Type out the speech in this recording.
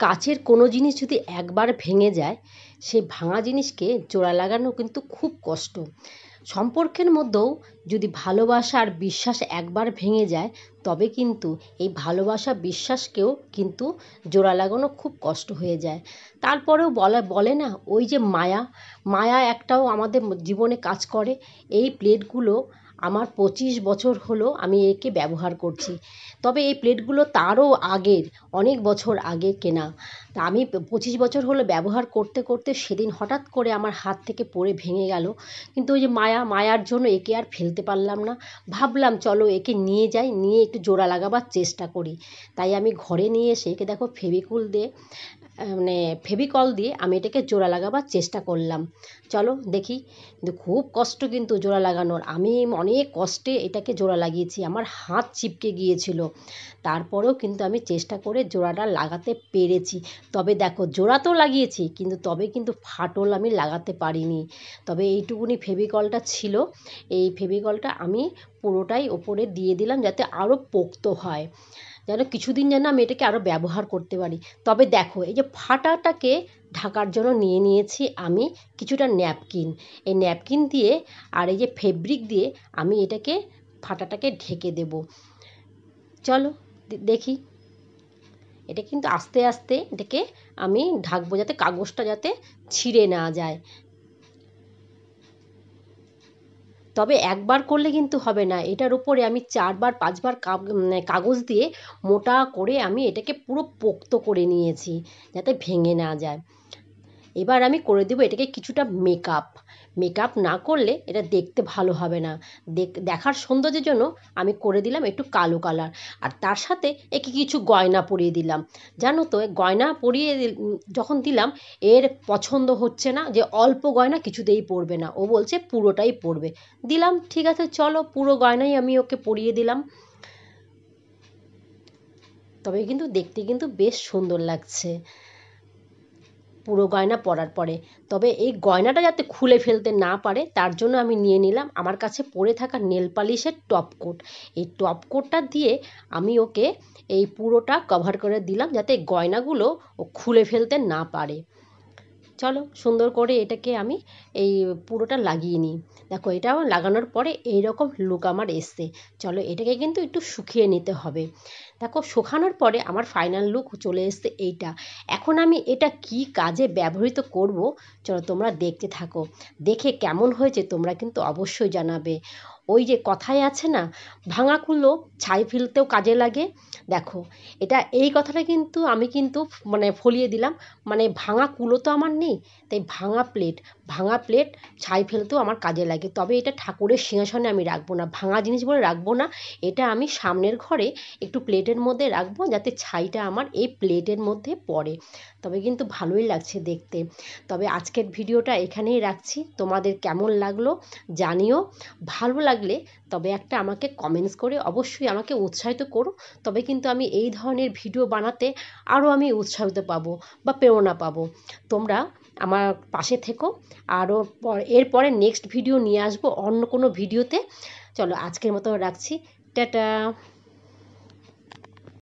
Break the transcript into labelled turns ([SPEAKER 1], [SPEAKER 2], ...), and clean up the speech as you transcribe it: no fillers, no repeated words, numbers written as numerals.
[SPEAKER 1] কাচের কোনো জিনিস যদি একবার ভেঙে যায়, সেই ভাঙা জিনিসকে জোড়া লাগানো কিন্তু খুব কষ্ট। সম্পর্কের মধ্যেও যদি ভালোবাসা আর বিশ্বাস একবার ভেঙে যায়, তবে কিন্তু এই ভালোবাসা বিশ্বাসকেও কিন্তু জোড়া লাগানো খুব কষ্ট হয়ে যায়। তারপরেও বলে না, ওই যে মায়া, মায়া একটাও আমাদের জীবনে কাজ করে। এই প্লেটগুলো আমার 25 বছর হলো আমি একে ব্যবহার করছি। তবে এই প্লেটগুলো তারও আগের, অনেক বছর আগে কেনা। তা আমি 25 বছর হলো ব্যবহার করতে করতে সেদিন হঠাৎ করে আমার হাত থেকে পড়ে ভেঙে গেল। কিন্তু ওই যে মায়ার জন্য একে আর ফেলতে পারলাম না। ভাবলাম চলো একে নিয়ে যাই, নিয়ে একটু জোড়া লাগাবার চেষ্টা করি। তাই আমি ঘরে নিয়ে এসে একে দেখো ফেভিকল দিয়ে আমি এটাকে জোড়া লাগাবার চেষ্টা করলাম। চলো দেখি, কিন্তু খুব কষ্ট কিন্তু জোড়া লাগানোর। আমি অনেক কষ্টে এটাকে জোড়া লাগিয়েছি, আমার হাত চিপকে গিয়েছিল। তারপরেও কিন্তু আমি চেষ্টা করে জোড়াটা লাগাতে পেরেছি। তবে দেখো, জোড়া তো লাগিয়েছি, তবে কিন্তু ফাটল আমি লাগাতে পারিনি। তবে এইটুকুনি ফেভিকলটা ছিল, এই ফেভিকলটা আমি পুরোটাই ওপরে দিয়ে দিলাম যাতে আরও পোক্ত হয়, যেন কিছুদিন যেন আমি এটাকে আরও ব্যবহার করতে পারি। তবে দেখো, এই যে ফাটাটাকে ঢাকার জন্য নিয়ে নিয়েছি আমি কিছুটা ন্যাপকিন। এই ন্যাপকিন দিয়ে আর এই যে ফেব্রিক দিয়ে আমি এটাকে ফাটাটাকে ঢেকে দেব। চলো দেখি, এটা কিন্তু আস্তে আস্তে এটাকে আমি ঢাকবো যাতে কাগজটা যাতে ছিঁড়ে না যায়। তবে একবার করলে কিন্তু হবে না, এটার উপরে আমি 4বার 5বার কাগজ দিয়ে মোটা করে আমি এটাকে পুরো পোক্ত করে নিয়েছি যাতে ভেঙে না যায়। এবার আমি করে দেবো এটাকে কিছুটা মেকআপ না করলে এটা দেখতে ভালো হবে না। দেখার সৌন্দর্যের জন্য আমি করে দিলাম একটু কালো কালার, আর তার সাথে একে কিছু গয়না পরিয়ে দিলাম। জানো তো, গয়না পরিয়ে যখন দিলাম, এর পছন্দ হচ্ছে না যে অল্প গয়না কিছুতেই পরবে না, ও বলছে পুরোটাই পরবে। দিলাম, ঠিক আছে চলো, পুরো গয়নাই আমি ওকে পরিয়ে দিলাম। তবে কিন্তু দেখতে কিন্তু বেশ সুন্দর লাগছে পুরো গয়না পরার পরে। তবে এই গয়নাটা যাতে খুলে ফেলতে না পারে, তার জন্য আমি নিয়ে নিলাম আমার কাছে পড়ে থাকা নেল পালিশের টপ কোট। এই টপ কোটটা দিয়ে আমি ওকে এই পুরোটা কভার করে দিলাম যাতে গয়নাগুলো ও খুলে ফেলতে না পারে। চলো সুন্দর করে এটাকে আমি এই পুরোটা লাগিয়ে নিই। দেখো, এটা আমার লাগানোর পরে এইরকম লুক আমার এসছে। চলো এটাকে কিন্তু একটু শুকিয়ে নিতে হবে। দেখো, শুকানোর পরে আমার ফাইনাল লুক চলে এসছে এইটা। এখন আমি এটা কি কাজে ব্যবহৃত করব, চলো তোমরা দেখতে থাকো। দেখে কেমন হয়েছে তোমরা কিন্তু অবশ্যই জানাবে। ওই যে কথায় আছে না, ভাঙা কুলো ছাই ফেলতেও কাজে লাগে। দেখো, এই কথাটা কিন্তু আমি কিন্তু ফলিয়ে দিলাম। ভাঙা কুলো তো আমার নেই, তাই ভাঙা প্লেট ছাই ফেলতেও আমার কাজে লাগে। তবে এটা ঠাকুরের সিংহাসনে আমি রাখবো না, ভাঙা জিনিস বলে রাখবো না। এটা আমি সামনের ঘরে একটু প্লেটের মধ্যে রাখবো যাতে ছাইটা আমার এই প্লেটের মধ্যে পড়ে। তবে কিন্তু ভালোই লাগছে দেখতে। তবে আজকের ভিডিওটা এখানেই রাখছি। তোমাদের কেমন লাগলো জানিও। ভালো লাগলে তবে একটা আমাকে কমেন্টস করে অবশ্যই আমাকে উৎসাহিত করো। তবে কিন্তু আমি এই ধরনের ভিডিও বানাতে আরও আমি উৎসাহিত পাবো বা প্রেরণা পাবো। তোমরা আমার পাশে থেকো। আরও এরপরে নেক্সট ভিডিও নিয়ে আসবো অন্য কোনো ভিডিওতে। চলো আজকের মতো রাখছি, টাটা।